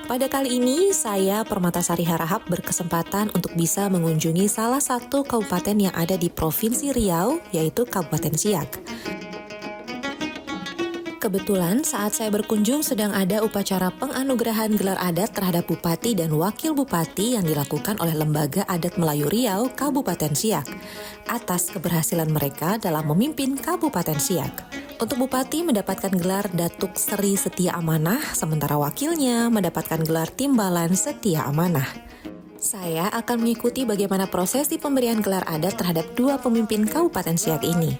Pada kali ini, saya Permatasari Harahap berkesempatan untuk bisa mengunjungi salah satu kabupaten yang ada di Provinsi Riau, yaitu Kabupaten Siak. Kebetulan saat saya berkunjung sedang ada upacara penganugerahan gelar adat terhadap Bupati dan Wakil Bupati yang dilakukan oleh Lembaga Adat Melayu Riau, Kabupaten Siak, atas keberhasilan mereka dalam memimpin Kabupaten Siak. Untuk Bupati mendapatkan gelar Datuk Seri Setia Amanah, sementara wakilnya mendapatkan gelar Timbalan Setia Amanah. Saya akan mengikuti bagaimana prosesi pemberian gelar adat terhadap dua pemimpin Kabupaten Siak ini.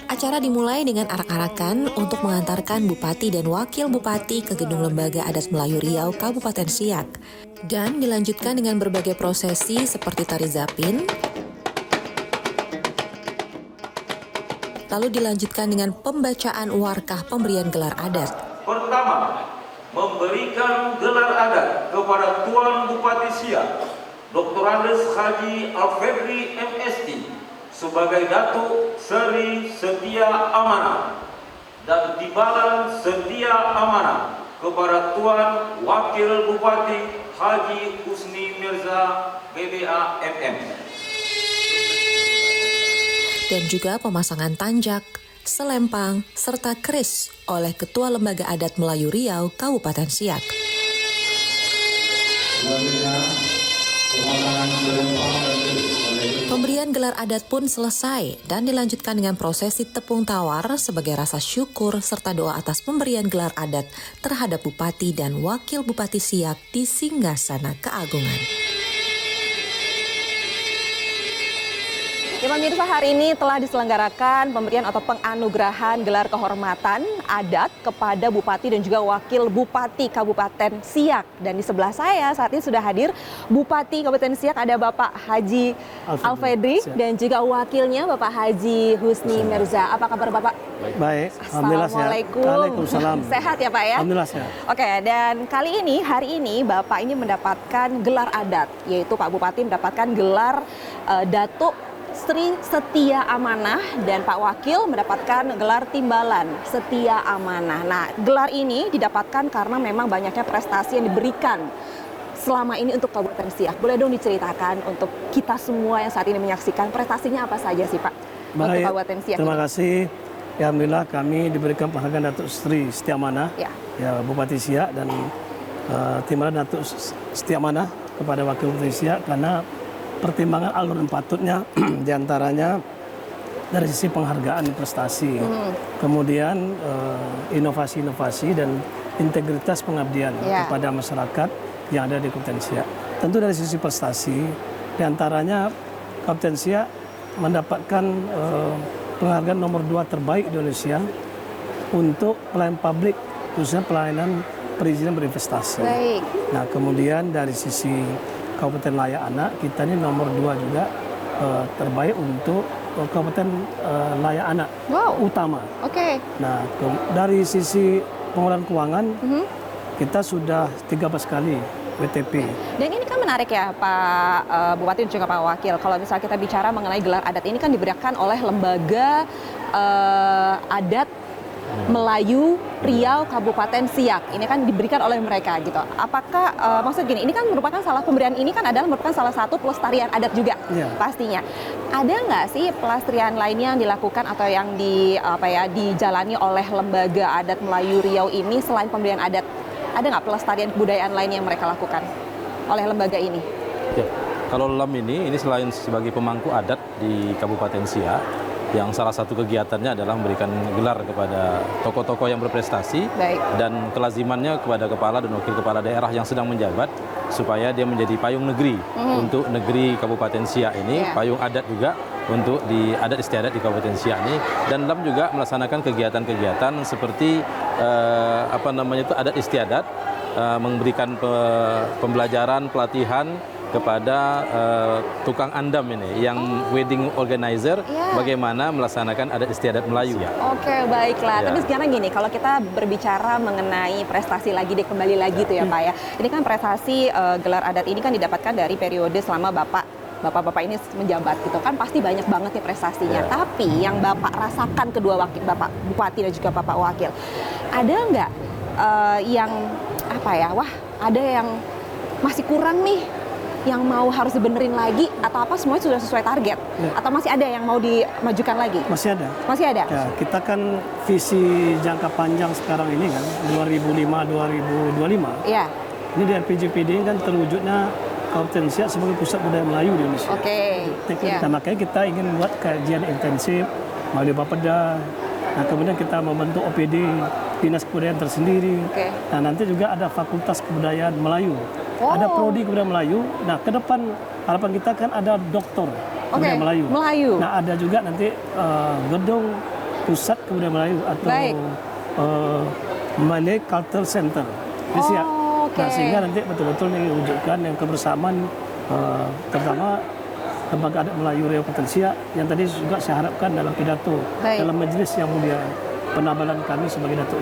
Acara dimulai dengan arak-arakan untuk mengantarkan Bupati dan Wakil Bupati ke Gedung Lembaga Adat Melayu Riau, Kabupaten Siak. Dan dilanjutkan dengan berbagai prosesi seperti tari zapin, lalu dilanjutkan dengan pembacaan warkah pemberian gelar adat. Pertama, memberikan gelar adat kepada Tuan Bupati Siak, Dr. Andes Haji Alfedri MSD, sebagai Datuk Seri Setia Amanah, dan Timbalan Setia Amanah kepada Tuan Wakil Bupati Haji Husni Mirza BBA MM. Dan juga pemasangan tanjak, selempang, serta keris oleh Ketua Lembaga Adat Melayu Riau, Kabupaten Siak. Pemberian gelar adat pun selesai dan dilanjutkan dengan prosesi tepung tawar sebagai rasa syukur serta doa atas pemberian gelar adat terhadap Bupati dan Wakil Bupati Siak di Singgasana Keagungan. Ya, pemirsa, hari ini telah diselenggarakan pemberian atau penganugerahan gelar kehormatan adat kepada Bupati dan juga Wakil Bupati Kabupaten Siak. Dan di sebelah saya saat ini sudah hadir Bupati Kabupaten Siak, ada Bapak Haji Alfedri dan juga wakilnya Bapak Haji Husni Mirza. Apa kabar Bapak? Baik, Assalamualaikum. Waalaikumsalam. Sehat ya Pak ya? Alhamdulillah sehat. Oke, dan hari ini Bapak ini mendapatkan gelar adat, yaitu Pak Bupati mendapatkan gelar Datuk Sri Setia Amanah dan Pak Wakil mendapatkan gelar Timbalan Setia Amanah. Nah, gelar ini didapatkan karena memang banyaknya prestasi yang diberikan selama ini untuk Kabupaten Siak. Boleh dong diceritakan untuk kita semua yang saat ini menyaksikan prestasinya apa saja sih Pak? Baik, untuk Kabupaten Siak. Terima kasih. Ya, alhamdulillah kami diberikan penghargaan Datuk Sri Setia Amanah, ya Bupati Siak, dan Timbalan Datuk Setia Amanah kepada Wakil Bupati Siak karena pertimbangan alur dan patutnya diantaranya dari sisi penghargaan prestasi, kemudian inovasi-inovasi dan integritas pengabdian kepada masyarakat yang ada di Kabupaten Siak. Tentu dari sisi prestasi, diantaranya Kabupaten Siak mendapatkan penghargaan nomor 2 terbaik di Indonesia untuk pelayanan publik, khususnya pelayanan perizinan berinvestasi. Baik. Nah, kemudian dari sisi Kabupaten Layak Anak, kita ini nomor 2 juga terbaik untuk Kabupaten Layak Anak utama. Oke. Nah, dari sisi pengelolaan keuangan, kita sudah 13 kali WTP. Dan ini kan menarik ya Pak Bupati dan juga Pak Wakil. Kalau misalnya kita bicara mengenai gelar adat ini kan diberikan oleh Lembaga Adat Melayu Riau Kabupaten Siak. Ini kan diberikan oleh mereka gitu. Apakah maksud gini, ini kan merupakan pemberian ini kan adalah merupakan salah satu pelestarian adat juga pastinya. Ada nggak sih pelestarian lainnya yang dilakukan atau yang dijalani oleh Lembaga Adat Melayu Riau ini selain pemberian adat? Ada nggak pelestarian kebudayaan lain yang mereka lakukan oleh lembaga ini? Ya, kalau LAM ini selain sebagai pemangku adat di Kabupaten Siak, yang salah satu kegiatannya adalah memberikan gelar kepada tokoh-tokoh yang berprestasi. Baik. Dan kelazimannya kepada kepala dan wakil kepala daerah yang sedang menjabat supaya dia menjadi payung negeri untuk negeri Kabupaten Siak ini, payung adat juga untuk di adat istiadat di Kabupaten Siak ini. Dan LAM juga melaksanakan kegiatan-kegiatan seperti adat istiadat, memberikan pembelajaran, pelatihan kepada tukang andam ini, yang wedding organizer, bagaimana melaksanakan adat istiadat Melayu. Oke, baiklah. Tapi sekarang gini, kalau kita berbicara mengenai prestasi lagi, kembali lagi tuh ya Pak ya. Ini kan prestasi gelar adat ini kan didapatkan dari periode selama Bapak-bapak ini menjabat gitu kan, pasti banyak banget nih prestasinya. Tapi yang Bapak rasakan kedua wakil, Bapak Bupati dan juga Bapak Wakil, ada nggak yang apa ya, wah ada yang masih kurang nih, yang mau harus dibenerin lagi, atau apa semuanya sudah sesuai target? Ya. Atau masih ada yang mau dimajukan lagi? Masih ada. Masih ada? Ya, kita kan visi jangka panjang sekarang ini kan, 2005-2025. Iya. Ini di RPJPD kan terwujudnya Kabupaten Siak sebagai pusat budaya Melayu di Indonesia. Nah, makanya kita ingin membuat kajian intensif melalui Bapeda. Nah, kemudian kita membentuk OPD, Dinas Kebudayaan tersendiri. Nah, nanti juga ada Fakultas Kebudayaan Melayu. Ada Prodi Kebudayaan Melayu. Nah, ke depan harapan kita kan ada doktor Kebudayaan Melayu. Nah, ada juga nanti gedung Pusat Kebudayaan Melayu atau Malay Cultural Center di Siak. Nah, sehingga nanti betul-betul mewujudkan yang kebersamaan terutama Lembaga Adat Melayu Riau Kabupaten Siak yang tadi juga saya harapkan dalam pidato dalam majelis yang mulia penambalan kami sebagai Datuk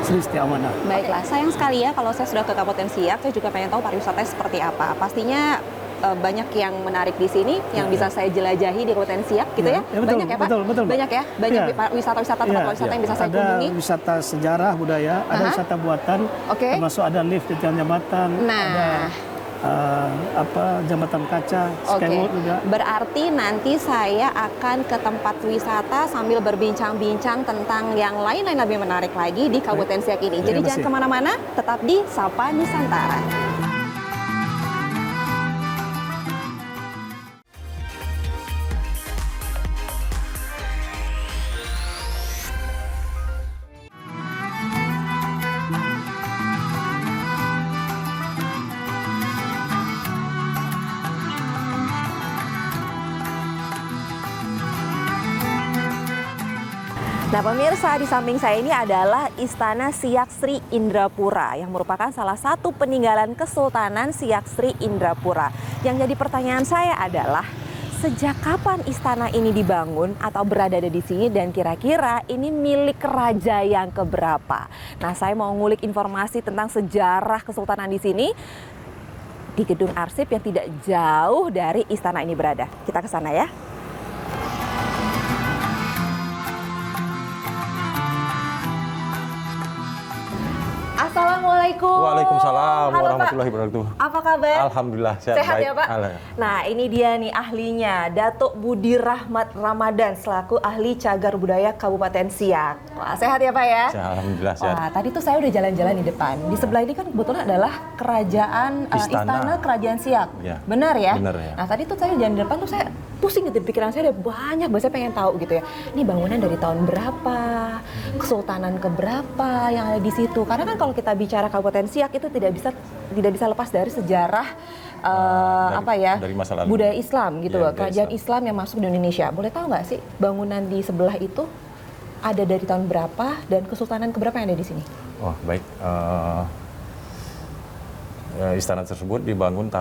Sri Setia Amanah. Baiklah, sayang sekali ya kalau saya sudah ke Kabupaten Siak, saya juga pengen tahu pariwisatanya seperti apa. Pastinya banyak yang menarik di sini yang bisa saya jelajahi di Kabupaten Siak gitu ya. Betul, banyak ya Pak? Betul. Banyak ya? Banyak wisata-wisata, tempat wisata yang bisa saya kunjungi. Ada wisata sejarah budaya, ada wisata buatan, termasuk ada lift di tiang jambatan, ada jambatan kaca, skywalk juga. Berarti nanti saya akan ke tempat wisata sambil berbincang-bincang tentang yang lain-lain lebih menarik lagi di Kabupaten Siak ini. Jadi jangan kemana-mana, tetap di Sapa Nusantara. Nah pemirsa, di samping saya ini adalah Istana Siak Sri Indrapura yang merupakan salah satu peninggalan Kesultanan Siak Sri Indrapura. Yang jadi pertanyaan saya adalah, sejak kapan istana ini dibangun atau berada di sini dan kira-kira ini milik raja yang keberapa? Nah saya mau ngulik informasi tentang sejarah Kesultanan di sini di gedung arsip yang tidak jauh dari istana ini berada. Kita ke sana ya. Assalamualaikum. Waalaikumsalam warahmatullahi wabarakatuh. Apa kabar? Alhamdulillah sehat baik. Ya Pak. Nah ini dia nih ahlinya, Datuk Budi Rahmat Ramadan selaku ahli cagar budaya Kabupaten Siak. Wah sehat ya Pak ya? Alhamdulillah sehat. Wah tadi tuh saya udah jalan-jalan di depan. Di sebelah ini kan kebetulan adalah kerajaan istana Kerajaan Siak. Ya. Benar ya? Benar ya. Nah tadi tuh saya jalan di depan tuh saya pusing gitu, pikiran saya ada banyak, saya pengen tahu gitu ya. Ini bangunan dari tahun berapa, kesultanan keberapa yang ada di situ. Karena kan kalau kita bicara Kabupaten Siak itu tidak bisa lepas dari sejarah dari masa lalu. Budaya Islam gitu loh, kerajaan Islam yang masuk di Indonesia. Boleh tahu nggak sih bangunan di sebelah itu ada dari tahun berapa dan kesultanan keberapa yang ada di sini? Oh baik, istana tersebut dibangun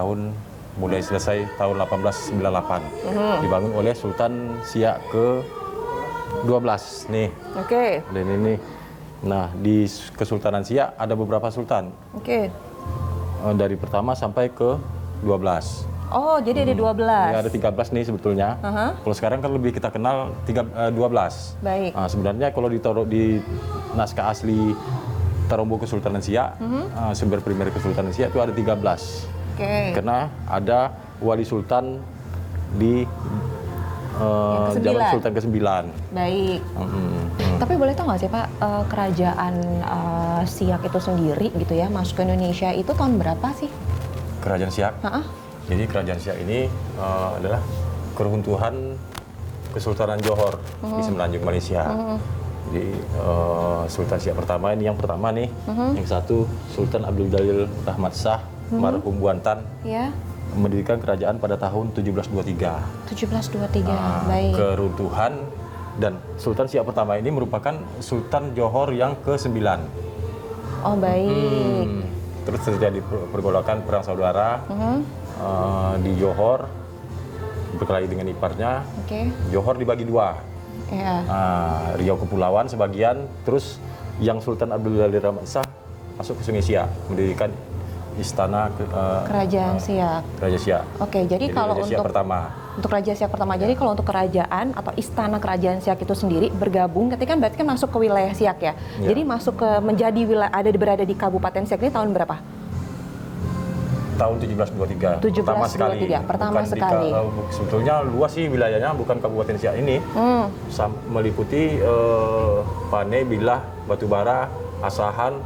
mulai selesai tahun 1898. Dibangun oleh Sultan Siak ke-12 nih. Oke. Dan ini, nah di Kesultanan Siak ada beberapa sultan. Oke. Dari pertama sampai ke 12. Oh, jadi ada 12. Ya, ada 13 nih sebetulnya. Kalau sekarang kan lebih kita kenal 12. Baik. Nah, sebenarnya kalau ditaruh di naskah asli Tarombo Kesultanan Siak, sumber primer Kesultanan Siak itu ada 13. Karena ada wali sultan di zaman Sultan ke-9. Baik. Tapi boleh tahu nggak sih Pak, kerajaan Siak itu sendiri gitu ya masuk ke Indonesia itu tahun berapa sih? Kerajaan Siak? Jadi kerajaan Siak ini adalah keruntuhan Kesultanan Johor di Semenanjung Malaysia. Jadi Sultan Siak pertama ini yang pertama nih, yang satu Sultan Abdul Jalil Rahmat Shah marhum Buantan, mendirikan kerajaan pada tahun 1723. 1723, baik. Keruntuhan dan Sultan Siak pertama ini merupakan Sultan Johor yang ke-9. Oh baik. Terus terjadi pergolakan perang saudara di Johor berkelahi dengan iparnya. Johor dibagi dua. Riau Kepulauan sebagian, terus yang Sultan Abdul Jalil Rahmat Shah masuk ke Sungai Siak mendirikan istana Kerajaan Siak. Kerajaan Siak. Oke, jadi kalau Siak untuk pertama. Untuk Raja Siak pertama. Jadi kalau untuk kerajaan atau istana kerajaan Siak itu sendiri bergabung ketika berarti kan masuk ke wilayah Siak ya. Jadi masuk ke menjadi wilayah berada di Kabupaten Siak ini tahun berapa? Tahun 1723. Pertama sekali. Sebetulnya luas sih wilayahnya, bukan Kabupaten Siak ini. Meliputi Pane, Bilah, Batubara, Asahan,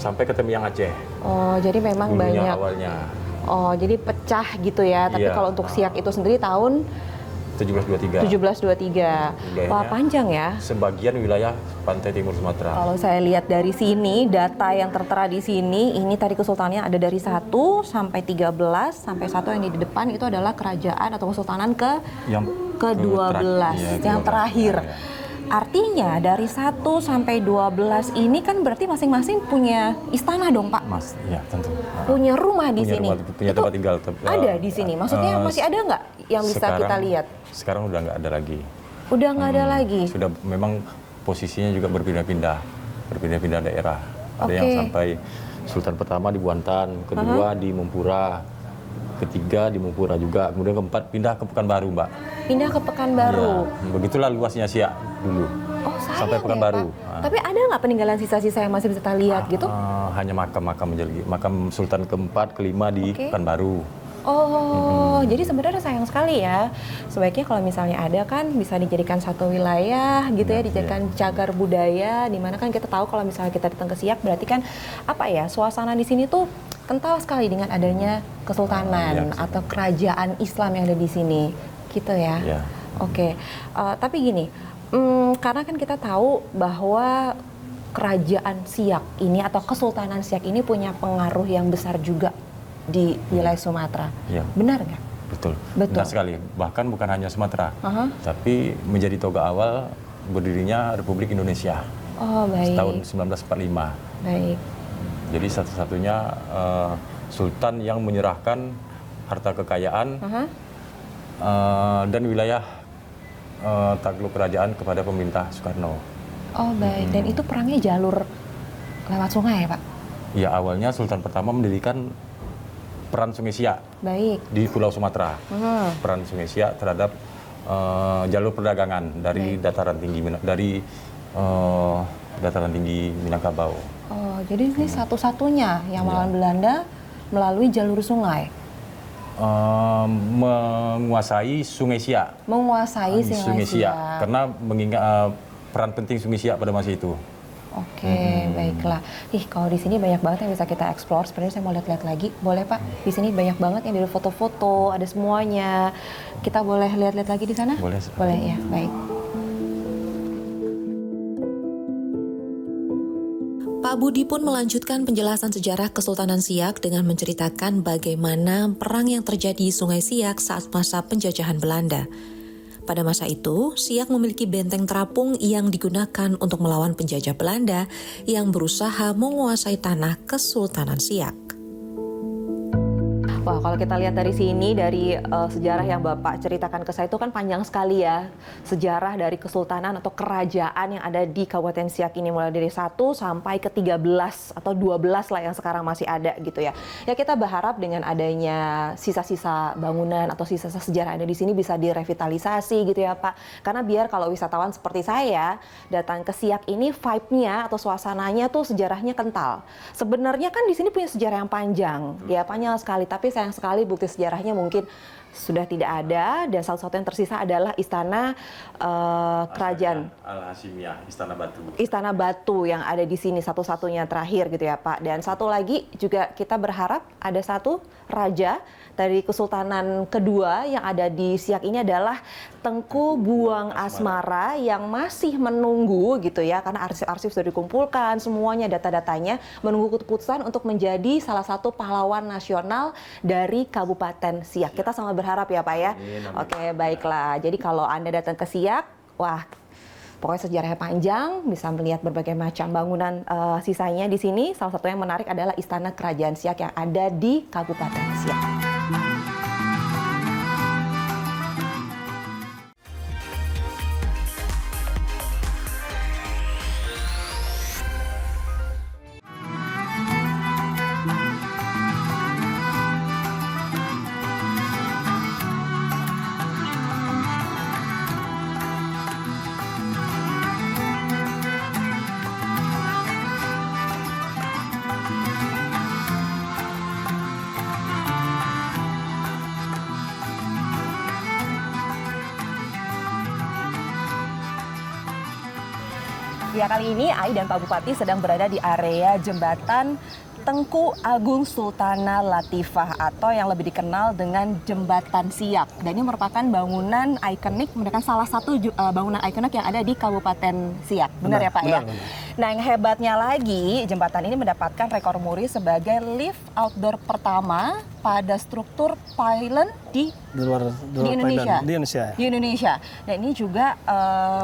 sampai ke Temiang Aceh. Oh, jadi memang dulunya banyak. Awalnya. Oh, jadi pecah gitu ya. Tapi kalau untuk Siak itu sendiri tahun 1723. Wah, panjang ya. Sebagian wilayah pantai timur Sumatera. Kalau saya lihat dari sini, data yang tertera di sini, ini tadi kesultanannya ada dari 1 sampai 13, sampai 1 yang di depan itu adalah kerajaan atau kesultanan ke-12, yang terakhir. Artinya dari 1 sampai 12 ini kan berarti masing-masing punya istana dong, Pak? Mas, ya tentu. Punya rumah di sini. Punya tempat tinggal. Ada di sini. Maksudnya masih ada nggak yang bisa kita lihat? Sekarang udah nggak ada lagi. Udah nggak ada lagi. Sudah, memang posisinya juga berpindah-pindah daerah. Ada yang sampai Sultan pertama di Buantan, kedua di Mumpura, ketiga di Mumpura juga, kemudian keempat pindah ke Pekanbaru, Mbak. Pindah ke Pekanbaru. Ya, begitulah luasnya Siak dulu. Oh, sampai Pekanbaru. Tapi ada nggak peninggalan sisa-sisa yang masih bisa kita lihat gitu? Hanya makam Sultan keempat, kelima di Pekanbaru. Oh, jadi sebenarnya sayang sekali ya. Sebaiknya kalau misalnya ada kan bisa dijadikan satu wilayah gitu ya, dijadikan cagar budaya, di mana kan kita tahu kalau misalnya kita datang ke Siak berarti kan apa ya, suasana di sini tuh kental sekali dengan adanya kesultanan atau kerajaan Islam yang ada di sini, gitu ya. Oke. Tapi gini, karena kan kita tahu bahwa kerajaan Siak ini atau kesultanan Siak ini punya pengaruh yang besar juga di wilayah Sumatera. Benar nggak? Betul. Benar sekali. Bahkan bukan hanya Sumatera, tapi menjadi toga awal berdirinya Republik Indonesia. Oh, baik. Tahun 1945. Baik. Jadi satu-satunya sultan yang menyerahkan harta kekayaan dan wilayah takluk kerajaan kepada pemerintah Soekarno. Oh, baik. Dan itu perangnya jalur lewat sungai ya, Pak? Ya, awalnya Sultan pertama mendirikan peran Sungai Siak di Pulau Sumatera. Peran Sungai Siak terhadap jalur perdagangan dari dataran tinggi Minangkabau. Oh, jadi ini satu-satunya yang melawan Belanda melalui jalur sungai. Menguasai Sungai Siak. Menguasai Sungai Siak. Karena mengingat peran penting Sungai Siak pada masa itu. Oke, baiklah. Kalau di sini banyak banget yang bisa kita explore. Sebenarnya saya mau lihat-lihat lagi. Boleh, Pak? Di sini banyak banget yang ada foto-foto, ada semuanya. Kita boleh lihat-lihat lagi di sana? Boleh. Boleh ya, baik. Pak Budi pun melanjutkan penjelasan sejarah Kesultanan Siak dengan menceritakan bagaimana perang yang terjadi di Sungai Siak saat masa penjajahan Belanda. Pada masa itu, Siak memiliki benteng terapung yang digunakan untuk melawan penjajah Belanda yang berusaha menguasai tanah Kesultanan Siak. Wah, kalau kita lihat dari sini, dari sejarah yang Bapak ceritakan ke saya itu kan panjang sekali ya. Sejarah dari kesultanan atau kerajaan yang ada di Kabupaten Siak ini, mulai dari 1 sampai ke 13 atau 12 lah yang sekarang masih ada gitu ya. Ya, kita berharap dengan adanya sisa-sisa bangunan atau sisa-sisa sejarah yang ada di sini bisa direvitalisasi gitu ya, Pak. Karena biar kalau wisatawan seperti saya datang ke Siak ini, vibe-nya atau suasananya tuh sejarahnya kental. Sebenarnya kan di sini punya sejarah yang panjang, ya panjang sekali, tapi sayang sekali bukti sejarahnya mungkin sudah tidak ada, dan satu-satu yang tersisa adalah istana kerajaan Al-Hasimiyah, Istana Batu yang ada di sini, satu-satunya terakhir gitu ya, Pak. Dan satu lagi juga kita berharap ada satu raja dari Kesultanan kedua yang ada di Siak ini adalah Tengku Buang Asmara yang masih menunggu gitu ya, karena arsip-arsip sudah dikumpulkan semuanya, data-datanya, menunggu keputusan untuk menjadi salah satu pahlawan nasional dari Kabupaten Siak. Kita sama berharap ya, Pak ya. Oke, baiklah. Jadi kalau Anda datang ke Siak, wah, pokoknya sejarahnya panjang, bisa melihat berbagai macam bangunan sisanya di sini. Salah satu yang menarik adalah Istana Kerajaan Siak yang ada di Kabupaten Siak. Ya, kali ini Ai dan Pak Bupati sedang berada di area jembatan Tengku Agung Sultana Latifah atau yang lebih dikenal dengan Jembatan Siak. Dan ini merupakan bangunan ikonik, merupakan salah satu bangunan ikonik yang ada di Kabupaten Siak. Benar ya Pak ya? Benar. Nah, yang hebatnya lagi, jembatan ini mendapatkan rekor muri sebagai lift outdoor pertama pada struktur pylon di Indonesia. Di Indonesia. Dan ini juga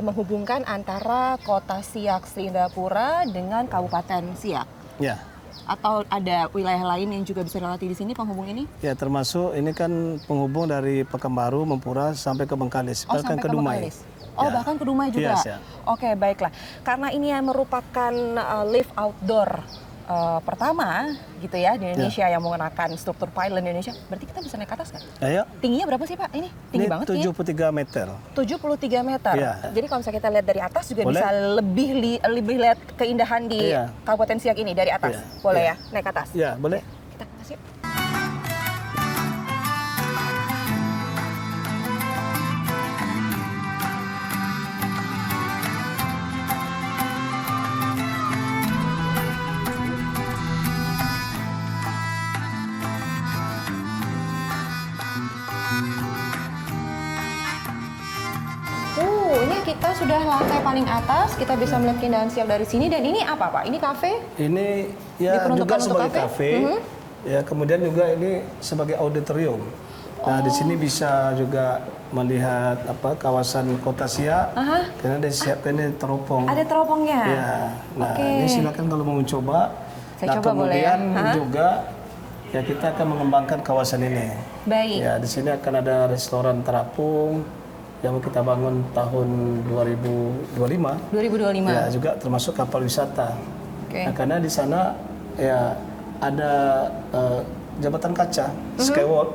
menghubungkan antara kota Siak Singapura dengan Kabupaten Siak. Ya. Atau ada wilayah lain yang juga bisa dilewati di sini penghubung ini? Ya, termasuk ini kan penghubung dari Pekanbaru, Mempura sampai ke Bengkalis, bahkan ke Dumai. Oh, ya. Bahkan ke Dumai juga? Yes, ya. Oke, baiklah. Karena ini yang merupakan lift outdoor pertama gitu ya di Indonesia yang menggunakan struktur pylon di Indonesia. Berarti kita bisa naik ke atas kan? Ayo. Tingginya berapa sih Pak? Ini tinggi banget ya? 73 meter. 73 meter. Ya. Jadi kalau misalnya kita lihat dari atas juga boleh. Bisa lebih lihat keindahan di Kabupaten Siak ini dari atas. Ya. Boleh ya naik ke atas? Ya, boleh. Kita ke atas yuk. Ini kita sudah lantai paling atas, kita bisa melihat keindahan Siak dari sini. Dan ini apa Pak? Ini kafe? Ini ya juga sebagai kafe. Ya, kemudian juga ini sebagai auditorium. Nah, di sini bisa juga melihat kawasan Kota Siak. Karena disiapkan ini teropong. Ada teropongnya. Ya. Nah, ini silakan kalau mau mencoba. Saya coba kemudian boleh ya? juga ya kita akan mengembangkan kawasan ini. Baik. Ya, di sini akan ada restoran terapung yang kita bangun tahun 2025. 2025. Ya, juga termasuk kapal wisata. Nah, karena di sana ya ada jembatan kaca, skywalk.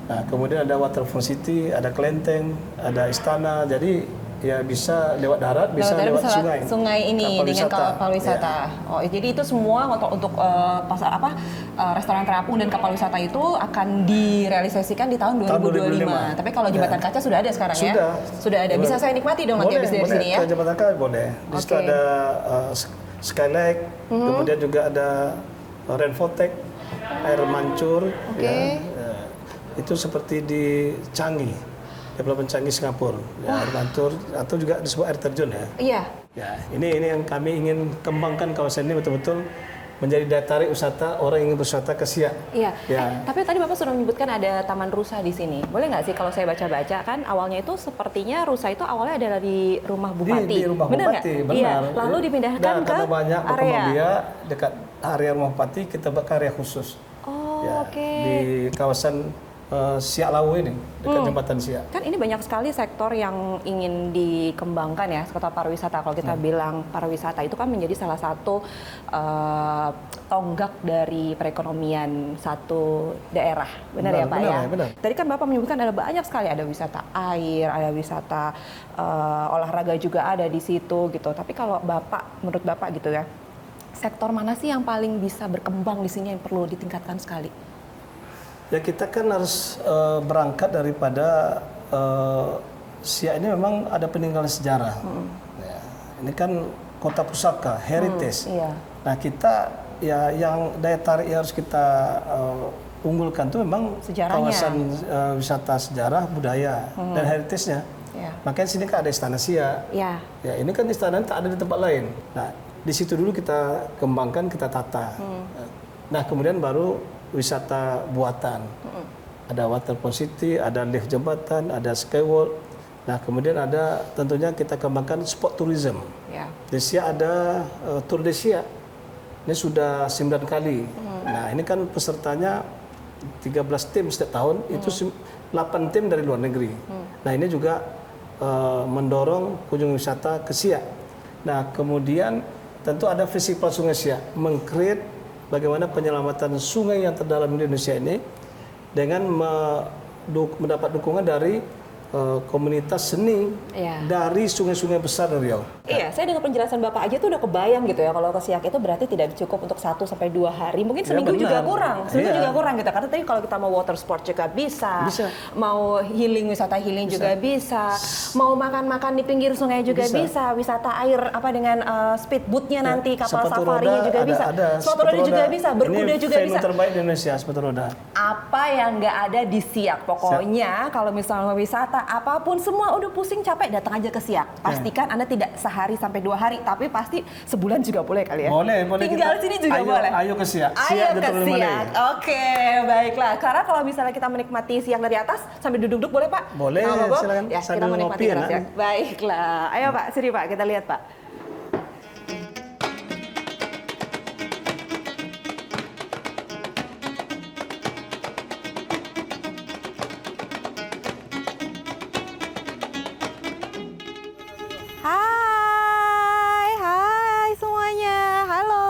Nah, kemudian ada waterfront city, ada kelenteng, ada istana. Jadi ya bisa lewat darat, bisa lewat sungai. Sungai ini kapal dengan wisata. kapal wisata. Ya. Oh, jadi itu semua untuk pasar restoran terapung dan kapal wisata itu akan direalisasikan di tahun 2025. Tapi kalau jembatan kaca sudah ada sekarang ya? Sudah ada. Bisa saya nikmati dong nanti habis dari sini ya? Jembatan kaca boleh. Di situ ada Skylake, kemudian juga ada Rainfotech, air mancur. Ya. Itu seperti di Changi. Development Changi Singapura, ya, air mancur atau juga disebut air terjun ya. Iya. Ya, ini yang kami ingin kembangkan kawasan ini betul-betul menjadi daya tarik wisata orang yang ingin berwisata ke Siak. Iya. Ya. Tapi tadi Bapak sudah menyebutkan ada Taman Rusa di sini. Boleh nggak sih kalau saya baca-baca kan awalnya itu sepertinya Rusa itu awalnya adalah di rumah Bupati. Di rumah benar Bupati, gak? benar. Iya. Lalu dipindahkan ke karena banyak area biak dekat area rumah Bupati, kita buat area khusus. Oh, ya, oke. Di kawasan Siak Lawu ini, dekat jembatan Siak. Kan ini banyak sekali sektor yang ingin dikembangkan ya, sektor pariwisata. Kalau kita bilang pariwisata itu kan menjadi salah satu tonggak dari perekonomian satu daerah. Benar ya Pak ya? Benar. Tadi kan Bapak menyebutkan ada banyak sekali, ada wisata air, ada wisata olahraga juga ada di situ gitu. Tapi kalau Bapak, menurut Bapak gitu ya, sektor mana sih yang paling bisa berkembang di sini yang perlu ditingkatkan sekali? Ya, kita kan harus berangkat daripada Siak ini memang ada peninggalan sejarah. Ya, ini kan kota pusaka, heritage. Nah, kita ya yang daya tarik yang harus kita unggulkan itu memang sejarahnya. Kawasan wisata sejarah, budaya dan heritage-nya. Makanya sini kan ada Istana Siak. Ya, ini kan istana tak ada di tempat lain. Nah, di situ dulu kita kembangkan, kita tata. Nah, kemudian baru wisata buatan. Ada waterfront city, ada lift jembatan, ada skywalk. Nah, kemudian ada tentunya kita kembangkan sport tourism. Di Siak ada Tour de Siak. Ini sudah 9 kali. Nah, ini kan pesertanya 13 tim setiap tahun, itu 8 tim dari luar negeri. Nah, ini juga mendorong kunjungan wisata ke Siak. Nah, kemudian tentu ada festival Sungai Siak, meng-create bagaimana penyelamatan sungai yang terdalam di Indonesia ini dengan mendapat dukungan dari komunitas seni dari sungai-sungai besar dari Riau. Iya, saya dengan penjelasan Bapak aja tuh udah kebayang gitu ya, kalau ke Siak itu berarti tidak cukup untuk 1 sampai 2 hari, mungkin seminggu juga kurang, juga kurang gitu. Karena tadi kalau kita mau water sport juga bisa. Mau healing, wisata healing juga bisa, mau makan-makan di pinggir sungai juga bisa, wisata air dengan speedboatnya nanti, kapal safarinya juga bisa, sepatu roda juga bisa, berkuda juga bisa. Ini terbaik di Indonesia, sepatu roda. Apa yang nggak ada di Siak, pokoknya kalau misalnya wisata apapun semua udah pusing capek datang aja ke Siak. Pastikan Anda tidak sehari sampai 2 hari, tapi pasti sebulan juga boleh kali ya. Boleh. Tinggal sini juga boleh. Ayo ke Siak. Ayo ke Siak. Oke, baiklah. Karena kalau misalnya kita menikmati Siak dari atas sambil duduk-duduk boleh Pak? Boleh, silakan. Ya, kita menikmati Siak. Baiklah. Ayo Pak, sini Pak, kita lihat Pak. Hai semuanya, halo.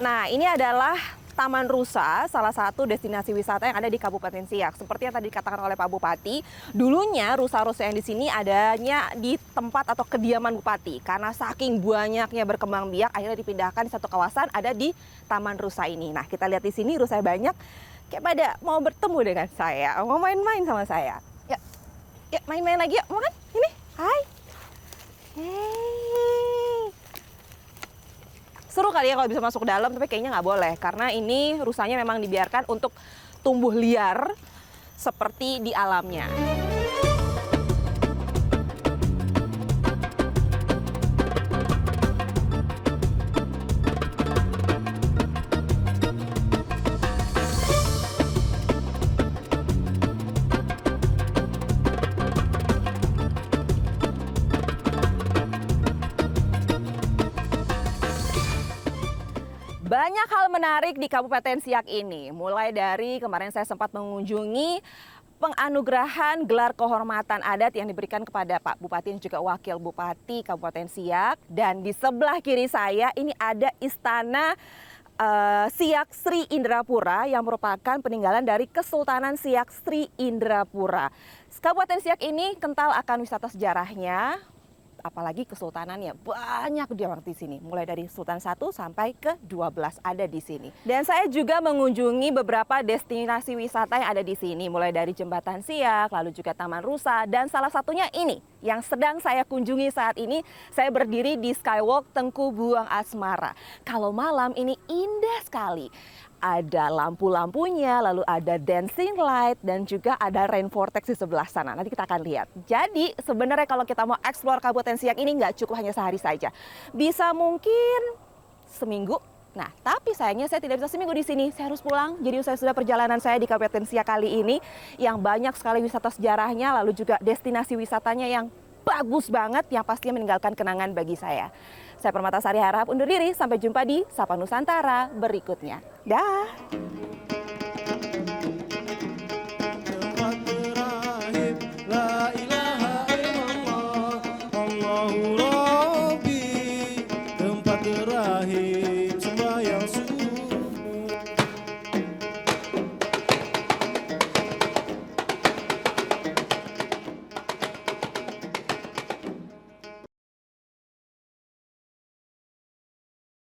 Nah, ini adalah Taman Rusa, salah satu destinasi wisata yang ada di Kabupaten Siak. Seperti yang tadi dikatakan oleh Pak Bupati, dulunya rusa-rusa yang di sini adanya di tempat atau kediaman Bupati. Karena saking banyaknya berkembang biak, akhirnya dipindahkan di satu kawasan ada di Taman Rusa ini. Nah, kita lihat di sini rusa banyak, kayak pada mau bertemu dengan saya, mau main-main sama saya. Ya main-main lagi yuk, mau kan? Ini, hai. Hey. Seru kali ya kalau bisa masuk ke dalam, tapi kayaknya nggak boleh. Karena ini rusanya memang dibiarkan untuk tumbuh liar seperti di alamnya. Banyak hal menarik di Kabupaten Siak ini, mulai dari kemarin saya sempat mengunjungi penganugerahan gelar kehormatan adat yang diberikan kepada Pak Bupati dan juga Wakil Bupati Kabupaten Siak. Dan di sebelah kiri saya ini ada Istana Siak Sri Indrapura yang merupakan peninggalan dari Kesultanan Siak Sri Indrapura. Kabupaten Siak ini kental akan wisata sejarahnya. Apalagi kesultanannya banyak di sini, mulai dari Sultan 1 sampai ke 12 ada di sini. Dan saya juga mengunjungi beberapa destinasi wisata yang ada di sini, mulai dari Jembatan Siak, lalu juga Taman Rusa, dan salah satunya ini yang sedang saya kunjungi saat ini. Saya berdiri di Skywalk Tengku Buang Asmara. Kalau malam ini indah sekali. Ada lampu-lampunya, lalu ada dancing light, dan juga ada rain vortex di sebelah sana. Nanti kita akan lihat. Jadi sebenarnya kalau kita mau explore Kabupaten Siak ini nggak cukup hanya sehari saja. Bisa mungkin seminggu. Nah, tapi sayangnya saya tidak bisa seminggu di sini. Saya harus pulang. Jadi saya sudah perjalanan saya di Kabupaten Siak kali ini yang banyak sekali wisata sejarahnya, lalu juga destinasi wisatanya yang bagus banget, yang pastinya meninggalkan kenangan bagi saya. Saya Permatasari harap undur diri. Sampai jumpa di Sapa Nusantara berikutnya. Dah.